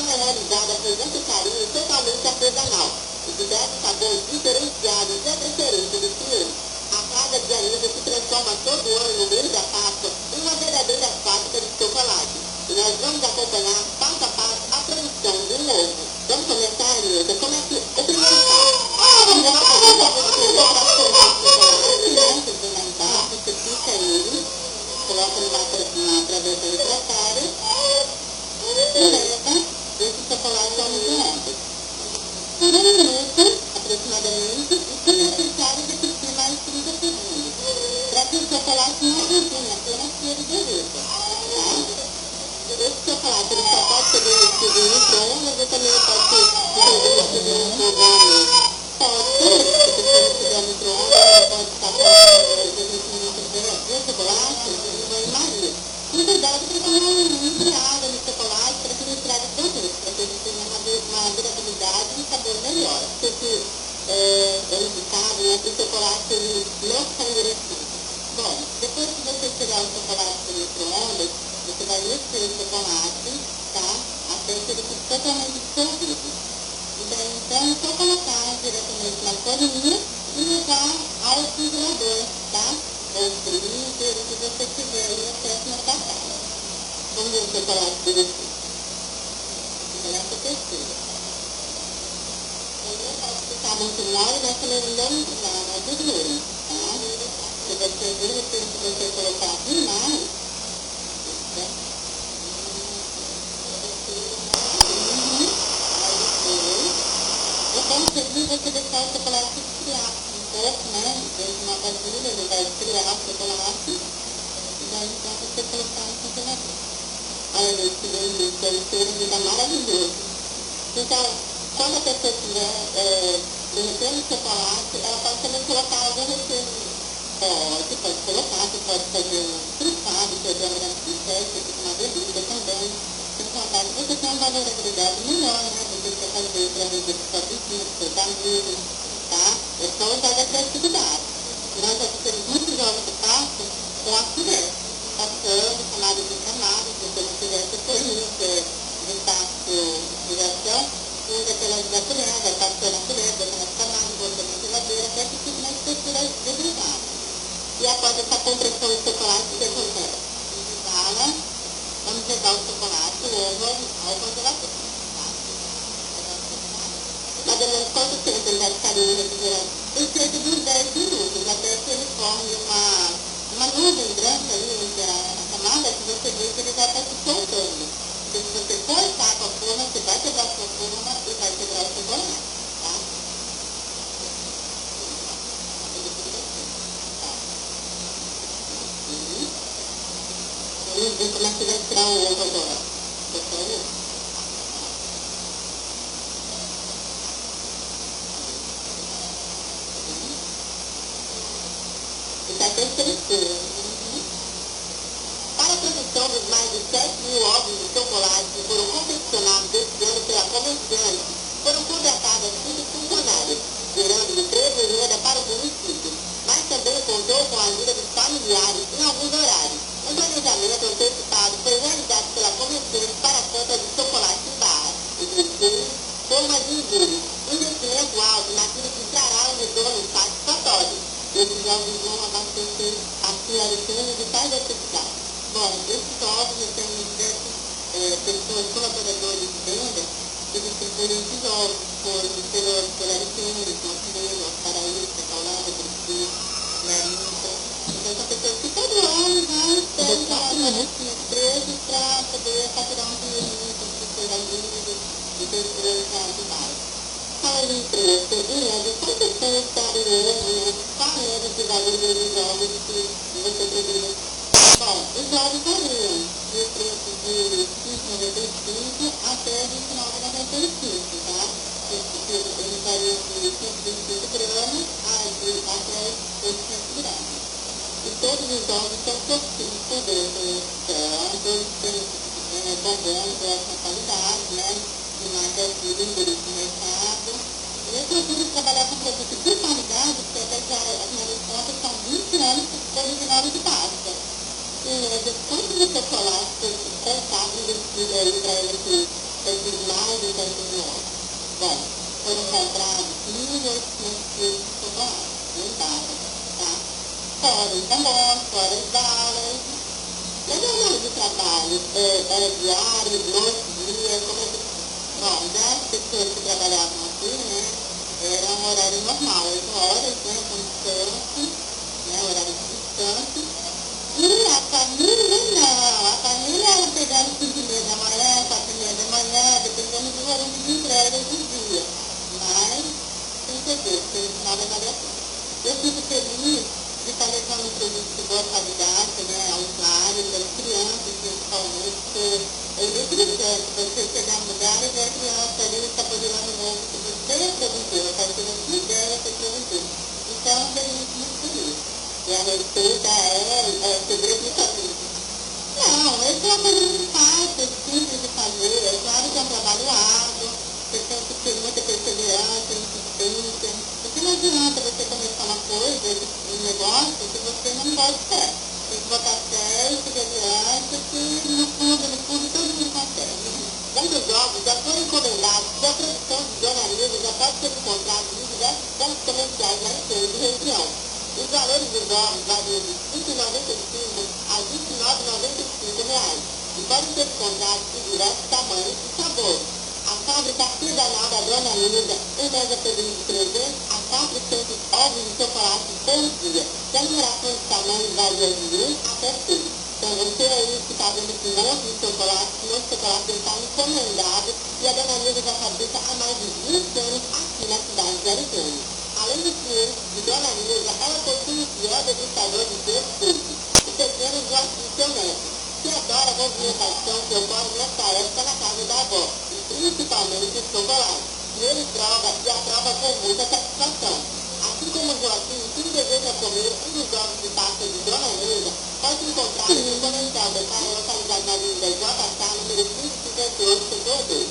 é realizada com muito carinho e totalmente artesanal, e diversos sabores diferenciados e a preferência dos clientes. A casa de Anísio se transforma todo ano no mês da Páscoa em uma verdadeira fábrica de chocolate. E nós vamos acompanhar passo a passo a produção de um ovo. Vamos começar, Anísio? Como é que... O primeiro passo. Você vai fazer para você colocar o chocolate, né? Você vem lá embaixo, você pica ele, coloca numa travessa refratária, leva esse chocolate ao micro-ondas. Por 1 minuto, aproximadamente, e se necessário, repetir mais 30 segundos. Para que o chocolate não cozinhe, apenas que ele derreta. Tá? Esse chocolate ele só pode ser derretido no micro-ondas ou também pode ser derretido no fogão. Pode ser, se você não tiver micro-ondas, ele pode estar derretimento do chocolate no banho-maria. Com cuidado para que não entre água no chocolate, para que não estrague o produto, para que ele tenha uma durabilidade e um sabor melhor. Porque é indicado, né, que o chocolate ele não fica endurecido. Bom, depois que você tirar o chocolate do micro-ondas, você vai mexer o chocolate, tá? Até que ele fique totalmente dissolvido. Então, é só colocar diretamente na forminha e levar ao congelador, tá? Ou freezer, o que você quiser aí acesso na sua casa. Vamos ver o chocolate derretido. Essa textura. Ele não pode ficar muito mole, mas também não na gordura, tá? Se você, de repente, se você colocar demais, vamos servir você deixar o chocolate esfriar um pouco, né? Dentro de uma vasilha, ele vai esfriar o chocolate e daí então você colocar no congelador. Olha, esse delícia, esse cheiro fica maravilhoso. Então, quando a pessoa estiver derretendo o chocolate, ela pode também colocar algum recheio. Pode colocar, você pode fazer um trufado, fazer uma grande festa, que fica uma delícia também. Você tem um valor agregado melhor, né? Você quer fazer para vender para sua vizinha, para seus amigos, tá? É só usar a criatividade. Nós já temos muitos jogos de passo com a colher, passando camadas em camadas, se você não tiver essa forminha, que é de passo de giração, usa aquela da colher, vai passando a colher, bota nas camadas, bota na geladeira, até que fique uma textura degradada. E após essa compressão de chocolate, o que acontece? Vamos levar o chocolate, o ovo ao congelador, tá? Mais ou menos quanto tempo ele vai ficar no refrigerador? Em cerca de uns 10 minutos, até que ele forme uma nuvem branca ali entre a camada, que você vê que ele vai estar se soltando. Porque se você cortar com a forma, você vai quebrar a sua forma e vai quebrar o chocolate, tá? Vamos ver como é que vai tirar o ovo agora. Está bem crescendo. Para a produção dos mais de 7.000 ovos de chocolate que foram confeccionados este ano pela comerciante, foram contratadas 5 funcionários, gerando emprego e renda para o município, mas também contou com a ajuda dos familiares em alguns horários. O planejamento antecipado foi realizado pela comerciante para a compra de chocolate em barra, e formas de julho. Investimento alto naquilo que trará um retorno satisfatório. Esses ovos vão abastecer a sua rotina de tais atividades. Bom, esses ovos eu tenho diversas pessoas, colaboradores de venda, que distribuem esses ovos pela Ariquemes, Montenegro, Paraíba, Paulada, Cristina, Marinha. Então, são pessoas que todo ano têm empresas para poder faturar um dinheirinho, para pessoas ajudas e pessoas de baixo. Fala de preço, em média, quantas pessoas sabem hoje, qual é esse valor dos ovos que você produz? Bom, os ovos variam de preço de R$ 5,95 até R$ 29,95, tá? Eles variam de 125 gramas até 800 gramas. E todos os ovos são possíveis por dentro, todos têm bombons de ótima qualidade, né? De marcas líderes no mercado. Eu procuro trabalhar com produtos de qualidade, porque até que as minhas contas são 20 anos originais de Páscoa. E quanto de chocolate foi comprado e investido aí para esses marcas fora os almoços, fora as aulas. Mas eu não de trabalho, era diário, noite, dia, como é que... Bom, das pessoas que trabalhavam aqui, né, era um horário normal, 8 horas, né, com descanso, né, horário de descanso. E a família não, a família era pegando 5h30 da manhã, 4h30 da manhã, dependendo do volume de entregas do dia. Mas, tem certeza, que no final vai valer a pena. Eu fico feliz de estar levando um produto de boa qualidade, né, aos lares, às crianças, principalmente, porque é interessante você chegar no lugar e ver a criança ali saboreando o ovo que você produziu, a partir da sua ideia que você produziu. Então, eu feliz muito feliz. E a receita é segredo de família. Não, essa é uma coisa muito fácil, simples de fazer. É claro que é um trabalho árduo, você tem que ter muita perseverança, insistência. Porque não adianta você começar uma coisa, um negócio, que você não bota fé. Tem que botar fé e perseverança, que no fundo, todo mundo consegue. Um dos ovos já foram encomendados da produção de jornalismo, já pode ser encontrado em diversos pontos comerciais na região. Os valores dos ovos variam de R$ 5,95 a R$ 29,95 e podem ser encontrados em diversos tamanhos e sabores. A fábrica artesanal da Dona Nilda empresa produz 300 a 400 ovos de chocolate por dia. E a numeração de tamanhos varia de 1 até 6. Então você aí que está vendo esse monte de chocolate, está encomendado e a Dona Nilda já fabrica há mais de 20 anos aqui na cidade de Ariquemes. Além do cliente de Dona Nilda, ela possui o pior degustador de perfeito, o pequeno Joaquim, seu neto, que adora a movimentação que ocorre nessa época na casa da avó, e principalmente o chocolate. E ele prova e aprova com muita satisfação. Assim como o Joaquim, quem deseja comer um dos ovos de pasta de Dona Nilda, pode encontrar no comercial da localizado na Avenida JK, número 558, setor 2.